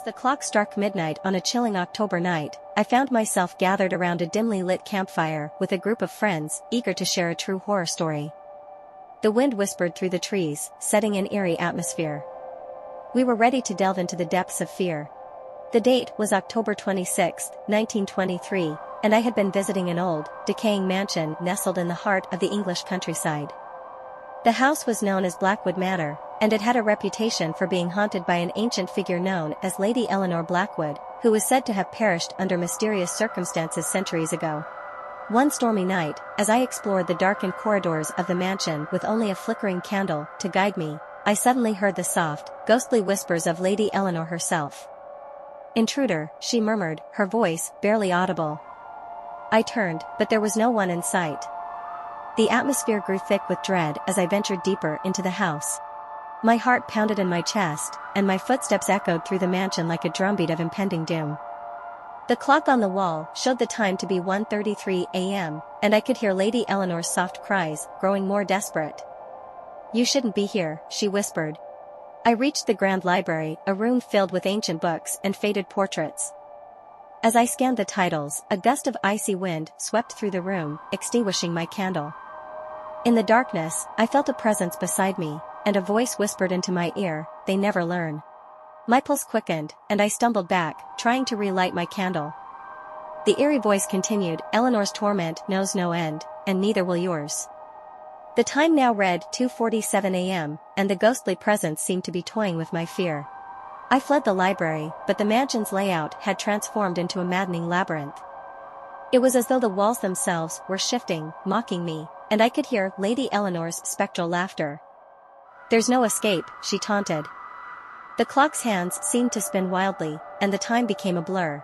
As the clock struck midnight on a chilling October night, I found myself gathered around a dimly lit campfire with a group of friends, eager to share a true horror story. The wind whispered through the trees, setting an eerie atmosphere. We were ready to delve into the depths of fear. The date was October 26, 1923, and I had been visiting an old, decaying mansion nestled in the heart of the English countryside. The house was known as Blackwood Manor, and it had a reputation for being haunted by an ancient figure known as Lady Eleanor Blackwood, who was said to have perished under mysterious circumstances centuries ago. One stormy night, as I explored the darkened corridors of the mansion with only a flickering candle to guide me, I suddenly heard the soft, ghostly whispers of Lady Eleanor herself. "Intruder," she murmured, her voice barely audible. I turned, but there was no one in sight. The atmosphere grew thick with dread as I ventured deeper into the house. My heart pounded in my chest, and my footsteps echoed through the mansion like a drumbeat of impending doom. The clock on the wall showed the time to be 1:33 a.m., and I could hear Lady Eleanor's soft cries, growing more desperate. "You shouldn't be here," she whispered. I reached the grand library, a room filled with ancient books and faded portraits. As I scanned the titles, a gust of icy wind swept through the room, extinguishing my candle. In the darkness, I felt a presence beside me, and a voice whispered into my ear, "They never learn." My pulse quickened, and I stumbled back, trying to relight my candle. The eerie voice continued, "Eleanor's torment knows no end, and neither will yours." The time now read 2:47 a.m., and the ghostly presence seemed to be toying with my fear. I fled the library, but the mansion's layout had transformed into a maddening labyrinth. It was as though the walls themselves were shifting, mocking me, and I could hear Lady Eleanor's spectral laughter. "There's no escape," she taunted. The clock's hands seemed to spin wildly, and the time became a blur.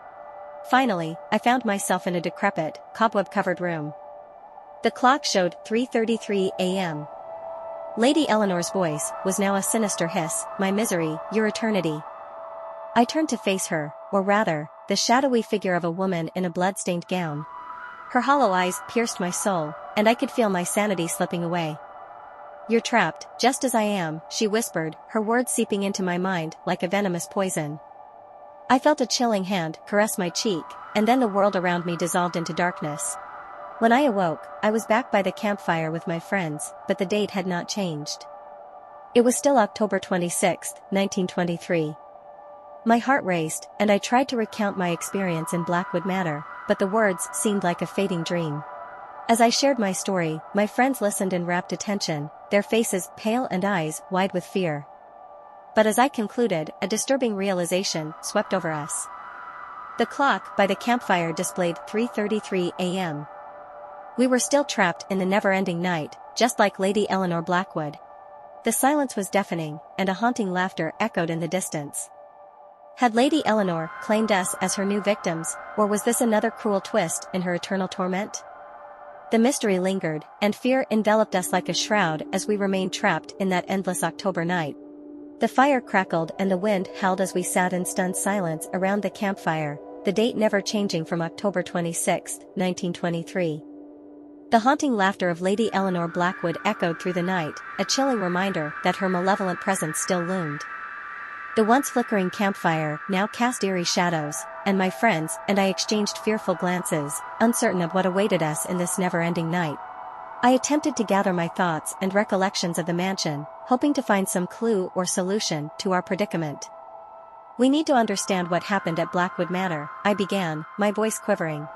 Finally, I found myself in a decrepit, cobweb-covered room. The clock showed 3:33 a.m. Lady Eleanor's voice was now a sinister hiss, "My misery, your eternity." I turned to face her, or rather, the shadowy figure of a woman in a blood-stained gown. Her hollow eyes pierced my soul, and I could feel my sanity slipping away. "You're trapped, just as I am," she whispered, her words seeping into my mind like a venomous poison. I felt a chilling hand caress my cheek, and then the world around me dissolved into darkness. When I awoke, I was back by the campfire with my friends, but the date had not changed. It was still October 26, 1923. My heart raced, and I tried to recount my experience in Blackwood Manor, but the words seemed like a fading dream. As I shared my story, my friends listened in rapt attention, their faces pale and eyes wide with fear. But as I concluded, a disturbing realization swept over us. The clock by the campfire displayed 3:33 a.m. We were still trapped in the never-ending night, just like Lady Eleanor Blackwood. The silence was deafening, and a haunting laughter echoed in the distance. Had Lady Eleanor claimed us as her new victims, or was this another cruel twist in her eternal torment? The mystery lingered, and fear enveloped us like a shroud as we remained trapped in that endless October night. The fire crackled and the wind howled as we sat in stunned silence around the campfire, the date never changing from October 26, 1923. The haunting laughter of Lady Eleanor Blackwood echoed through the night, a chilling reminder that her malevolent presence still loomed. The once flickering campfire now cast eerie shadows, and my friends and I exchanged fearful glances, uncertain of what awaited us in this never-ending night. I attempted to gather my thoughts and recollections of the mansion, hoping to find some clue or solution to our predicament. "We need to understand what happened at Blackwood Manor," I began, my voice quivering.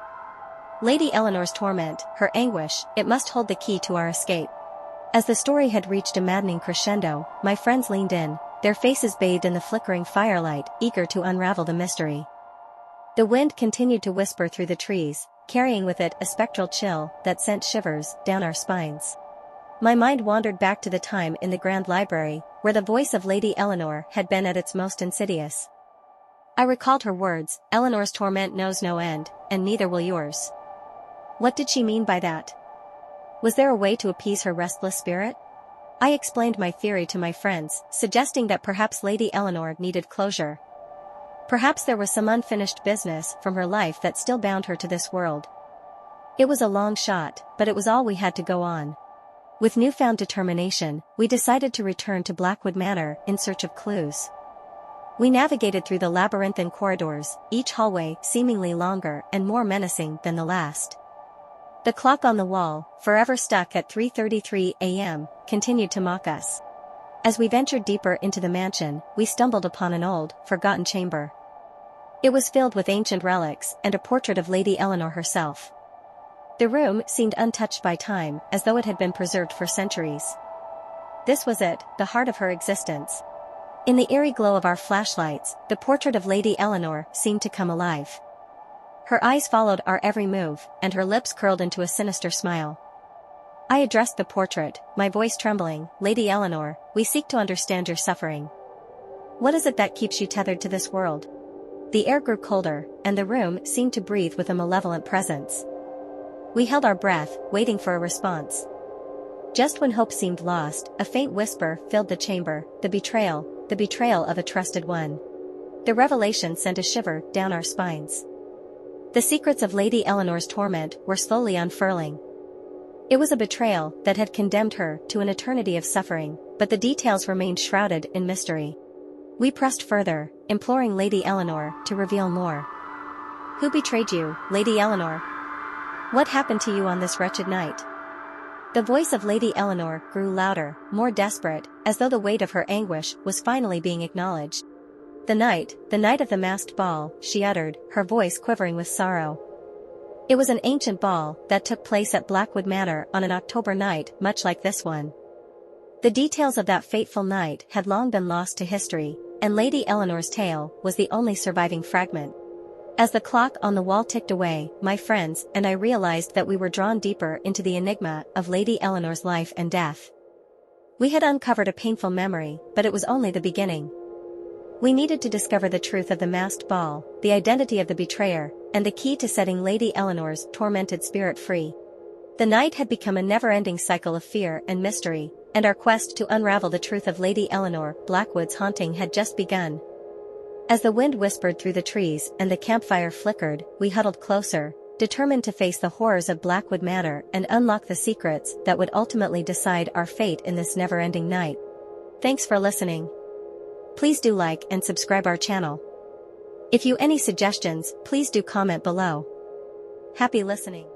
"Lady Eleanor's torment, her anguish, it must hold the key to our escape." As the story had reached a maddening crescendo, my friends leaned in, their faces bathed in the flickering firelight, eager to unravel the mystery. The wind continued to whisper through the trees, carrying with it a spectral chill that sent shivers down our spines. My mind wandered back to the time in the grand library, where the voice of Lady Eleanor had been at its most insidious. I recalled her words, "Eleanor's torment knows no end, and neither will yours." What did she mean by that? Was there a way to appease her restless spirit? I explained my theory to my friends, suggesting that perhaps Lady Eleanor needed closure. Perhaps there was some unfinished business from her life that still bound her to this world. It was a long shot, but it was all we had to go on. With newfound determination, we decided to return to Blackwood Manor in search of clues. We navigated through the labyrinthine corridors, each hallway seemingly longer and more menacing than the last. The clock on the wall, forever stuck at 3:33 a.m., continued to mock us. As we ventured deeper into the mansion, we stumbled upon an old, forgotten chamber. It was filled with ancient relics and a portrait of Lady Eleanor herself. The room seemed untouched by time, as though it had been preserved for centuries. This was it, the heart of her existence. In the eerie glow of our flashlights, the portrait of Lady Eleanor seemed to come alive. Her eyes followed our every move, and her lips curled into a sinister smile. I addressed the portrait, my voice trembling, "Lady Eleanor, we seek to understand your suffering. What is it that keeps you tethered to this world?" The air grew colder, and the room seemed to breathe with a malevolent presence. We held our breath, waiting for a response. Just when hope seemed lost, a faint whisper filled the chamber, the betrayal of a trusted one. The revelation sent a shiver down our spines. The secrets of Lady Eleanor's torment were slowly unfurling. It was a betrayal that had condemned her to an eternity of suffering, but the details remained shrouded in mystery. We pressed further, imploring Lady Eleanor to reveal more. Who betrayed you, Lady Eleanor? What happened to you on this wretched night? The voice of Lady Eleanor grew louder, more desperate, as though the weight of her anguish was finally being acknowledged. The night of the masked ball, she uttered, her voice quivering with sorrow. It was an ancient ball that took place at Blackwood Manor on an October night much like this one. The details of that fateful night had long been lost to history, and Lady Eleanor's tale was the only surviving fragment. As the clock on the wall ticked away, my friends and I realized that we were drawn deeper into the enigma of Lady Eleanor's life and death. We had uncovered a painful memory, but it was only the beginning. We needed to discover the truth of the masked ball, the identity of the betrayer, and the key to setting Lady Eleanor's tormented spirit free. The night had become a never-ending cycle of fear and mystery, and our quest to unravel the truth of Lady Eleanor Blackwood's haunting had just begun. As the wind whispered through the trees and the campfire flickered, we huddled closer, determined to face the horrors of Blackwood Manor and unlock the secrets that would ultimately decide our fate in this never-ending night. Thanks for listening. Please do like and subscribe our channel. If you any suggestions, please do comment below. Happy listening.